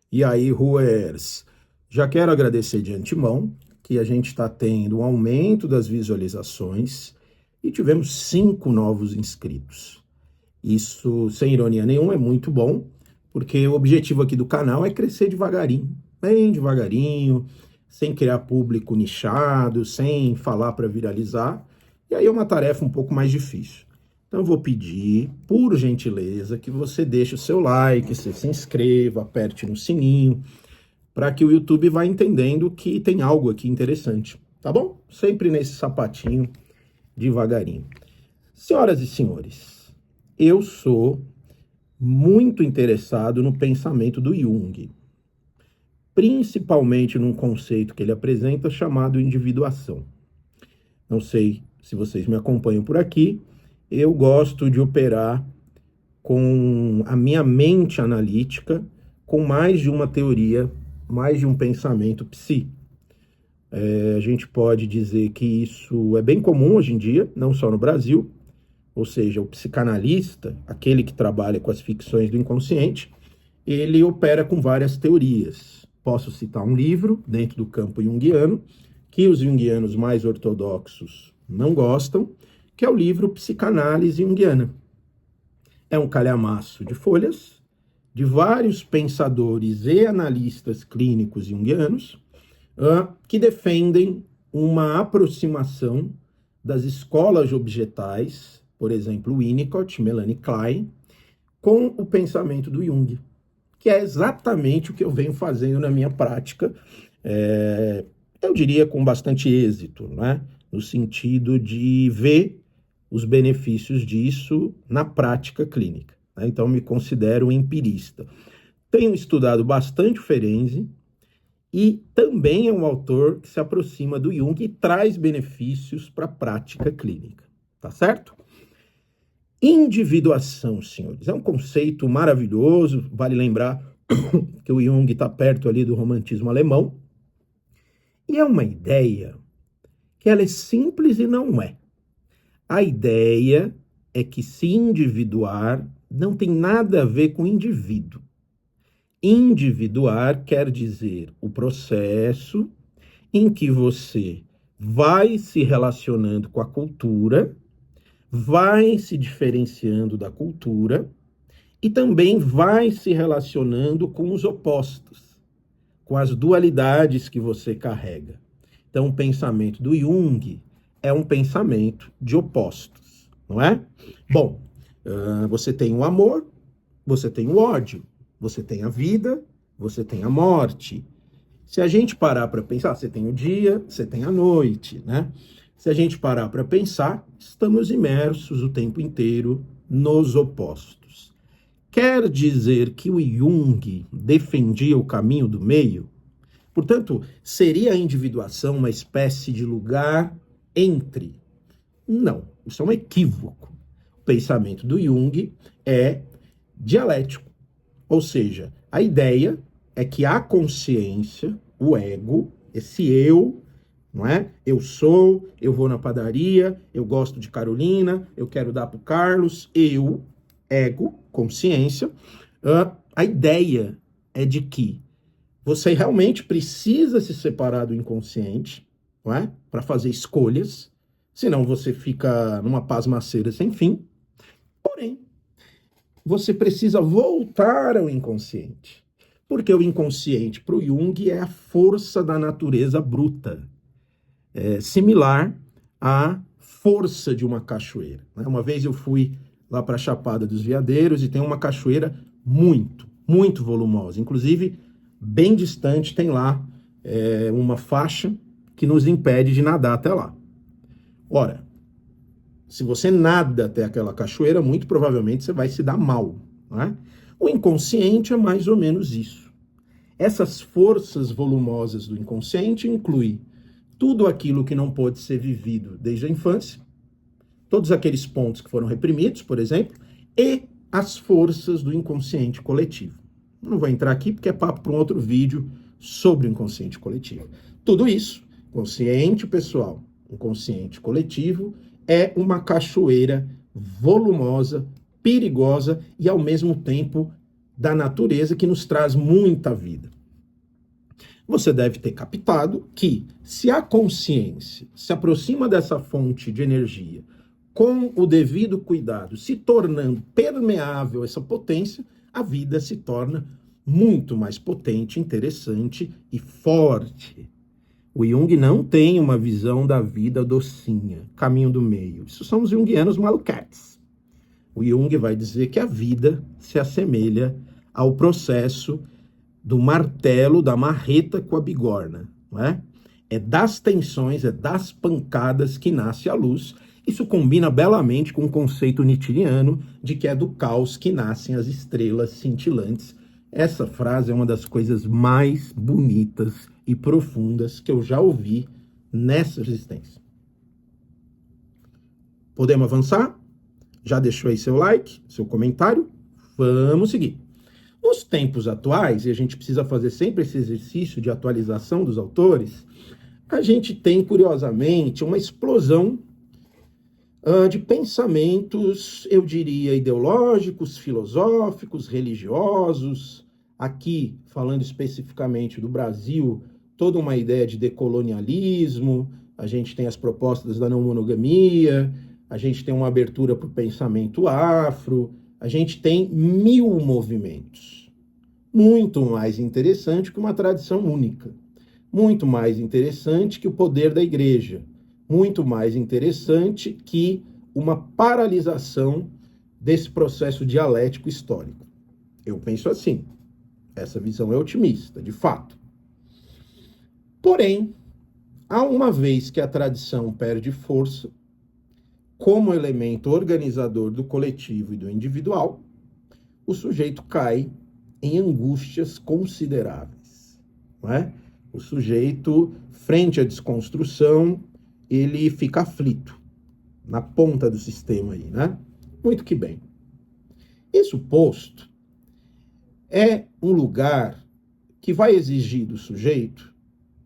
E aí, Ruers, já quero agradecer de antemão que a gente está tendo um aumento das visualizações e tivemos 5 novos inscritos. Isso, sem ironia nenhuma, é muito bom, porque o objetivo aqui do canal é crescer devagarinho, bem devagarinho, sem criar público nichado, sem falar para viralizar. E aí é uma tarefa um pouco mais difícil. Então eu vou pedir, por gentileza, que você deixe o seu like, você se inscreva, aperte no sininho, para que o YouTube vá entendendo que tem algo aqui interessante, tá bom? Sempre nesse sapatinho, devagarinho. Senhoras e senhores, eu sou muito interessado no pensamento do Jung, principalmente num conceito que ele apresenta chamado individuação. Não sei se vocês me acompanham por aqui, eu gosto de operar com a minha mente analítica, com mais de uma teoria, mais de um pensamento psi. A gente pode dizer que isso é bem comum hoje em dia, não só no Brasil, ou seja, o psicanalista, aquele que trabalha com as ficções do inconsciente, ele opera com várias teorias. Posso citar um livro dentro do campo junguiano, que os junguianos mais ortodoxos não gostam, que é o livro Psicanálise Junguiana. É um calhamaço de folhas de vários pensadores e analistas clínicos junguianos que defendem uma aproximação das escolas objetais, por exemplo, Winnicott, Melanie Klein, com o pensamento do Jung, que é exatamente o que eu venho fazendo na minha prática, eu diria com bastante êxito, né? No sentido de ver os benefícios disso na prática clínica. Né? Então, me considero um empirista. Tenho estudado bastante o Ferenczi e também é um autor que se aproxima do Jung e traz benefícios para a prática clínica. Tá certo? Individuação, senhores, é um conceito maravilhoso. Vale lembrar que o Jung está perto ali do romantismo alemão. E é uma ideia que ela é simples e não é. A ideia é que se individuar não tem nada a ver com indivíduo. Individuar quer dizer o processo em que você vai se relacionando com a cultura, vai se diferenciando da cultura e também vai se relacionando com os opostos, com as dualidades que você carrega. Então, o pensamento do Jung é um pensamento de opostos, não é? Bom, você tem o amor, você tem o ódio, você tem a vida, você tem a morte. Se a gente parar para pensar, você tem o dia, você tem a noite, né? Se a gente parar para pensar, estamos imersos o tempo inteiro nos opostos. Quer dizer que o Jung defendia o caminho do meio? Portanto, seria a individuação uma espécie de lugar entre? Não, isso é um equívoco. O pensamento do Jung é dialético, ou seja, a ideia é que a consciência, o ego, esse eu, não é? Eu sou, eu vou na padaria, eu gosto de Carolina, eu quero dar para o Carlos, eu, ego, consciência. A ideia é de que você realmente precisa se separar do inconsciente, não é? Para fazer escolhas, senão você fica numa pasmaceira sem fim. Porém, você precisa voltar ao inconsciente, porque o inconsciente para o Jung é a força da natureza bruta, similar à força de uma cachoeira. Né? Uma vez eu fui lá para a Chapada dos Veadeiros e tem uma cachoeira muito volumosa, inclusive bem distante tem lá uma faixa que nos impede de nadar até lá. Ora, se você nada até aquela cachoeira, muito provavelmente você vai se dar mal. Não é? O inconsciente é mais ou menos isso. Essas forças volumosas do inconsciente incluem tudo aquilo que não pôde ser vivido desde a infância, todos aqueles pontos que foram reprimidos, por exemplo, e as forças do inconsciente coletivo. Não vou entrar aqui porque é papo para um outro vídeo sobre o inconsciente coletivo. Tudo isso, consciente pessoal, inconsciente coletivo, é uma cachoeira volumosa, perigosa e, ao mesmo tempo, da natureza que nos traz muita vida. Você deve ter captado que, se a consciência se aproxima dessa fonte de energia com o devido cuidado, se tornando permeável a essa potência, a vida se torna muito mais potente, interessante e forte. O Jung não tem uma visão da vida docinha, caminho do meio. Isso são os junguianos maluquetes. O Jung vai dizer que a vida se assemelha ao processo do martelo, da marreta com a bigorna, não é? É das tensões, é das pancadas que nasce a luz. Isso combina belamente com o conceito nietzscheano de que é do caos que nascem as estrelas cintilantes. Essa frase é uma das coisas mais bonitas e profundas que eu já ouvi nessa existência. Podemos avançar? Já deixou aí seu like, seu comentário? Vamos seguir. Nos tempos atuais, e a gente precisa fazer sempre esse exercício de atualização dos autores, a gente tem, curiosamente, uma explosão de pensamentos, eu diria, ideológicos, filosóficos, religiosos. Aqui, falando especificamente do Brasil, toda uma ideia de decolonialismo, a gente tem as propostas da não monogamia, a gente tem uma abertura para o pensamento afro, a gente tem 1000 movimentos. Muito mais interessante que uma tradição única. Muito mais interessante que o poder da igreja. Muito mais interessante que uma paralisação desse processo dialético histórico. Eu penso assim. Essa visão é otimista, de fato. Porém, há uma vez que a tradição perde força, como elemento organizador do coletivo e do individual, o sujeito cai em angústias consideráveis, não é? O sujeito, frente à desconstrução, ele fica aflito, na ponta do sistema aí, né? Muito que bem. Isso posto, é um lugar que vai exigir do sujeito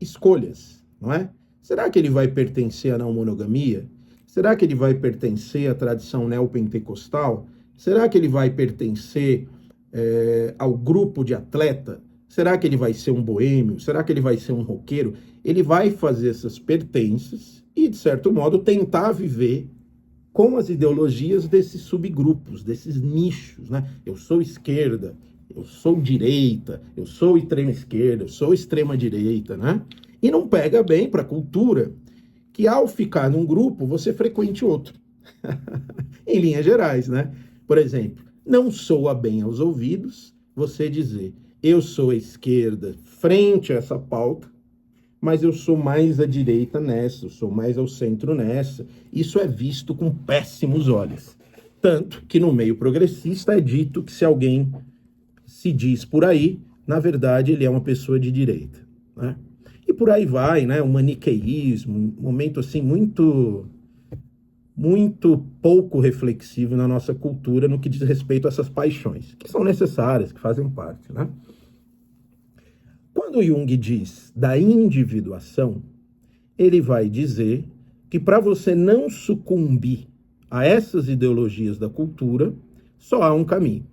escolhas, não é? Será que ele vai pertencer à não monogamia? Será que ele vai pertencer à tradição neopentecostal? Será que ele vai pertencer ao grupo de atleta? Será que ele vai ser um boêmio? Será que ele vai ser um roqueiro? Ele vai fazer essas pertenças e, de certo modo, tentar viver com as ideologias desses subgrupos, desses nichos, né? Eu sou esquerda, eu sou direita, eu sou extrema esquerda, eu sou extrema direita, né? E não pega bem para a cultura que ao ficar num grupo, você frequente outro. Em linhas gerais, né? Por exemplo, não soa bem aos ouvidos você dizer eu sou a esquerda frente a essa pauta, mas eu sou mais à direita nessa, eu sou mais ao centro nessa. Isso é visto com péssimos olhos. Tanto que no meio progressista é dito que se alguém se diz por aí, na verdade ele é uma pessoa de direita, né? E por aí vai, né? O maniqueísmo, um momento assim muito pouco reflexivo na nossa cultura no que diz respeito a essas paixões, que são necessárias, que fazem parte, né? Quando Jung diz da individuação, ele vai dizer que para você não sucumbir a essas ideologias da cultura, só há um caminho.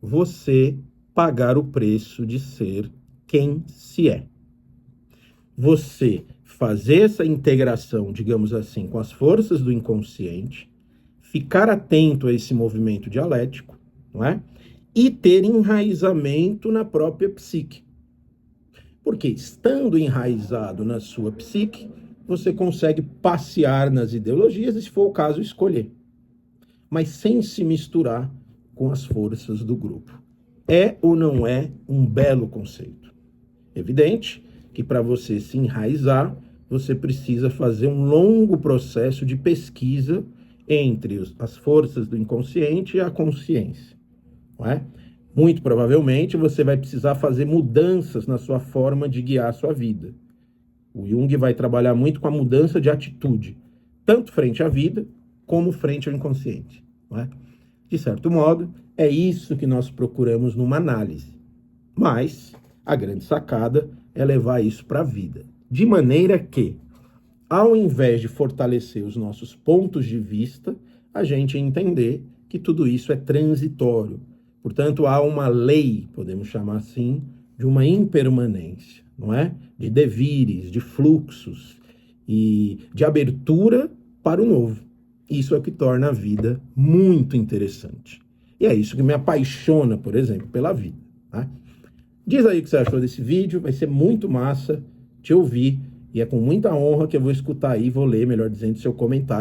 Você pagar o preço de ser quem se é. Você fazer essa integração, digamos assim, com as forças do inconsciente, ficar atento a esse movimento dialético, não é? E ter enraizamento na própria psique. Porque estando enraizado na sua psique, você consegue passear nas ideologias e, se for o caso, escolher. Mas sem se misturar com as forças do grupo. É ou não é um belo conceito? Evidente que para você se enraizar, você precisa fazer um longo processo de pesquisa entre as forças do inconsciente e a consciência, não é? Muito provavelmente você vai precisar fazer mudanças na sua forma de guiar a sua vida. O Jung vai trabalhar muito com a mudança de atitude, tanto frente à vida, como frente ao inconsciente, não é? De certo modo, é isso que nós procuramos numa análise. Mas a grande sacada é levar isso para a vida. De maneira que, ao invés de fortalecer os nossos pontos de vista, a gente entender que tudo isso é transitório. Portanto, há uma lei, podemos chamar assim, de uma impermanência, não é? De devires, de fluxos e de abertura para o novo. Isso é o que torna a vida muito interessante. E é isso que me apaixona, por exemplo, pela vida. Tá? Diz aí o que você achou desse vídeo, vai ser muito massa te ouvir. E é com muita honra que eu vou escutar aí, vou ler, melhor dizendo, seu comentário.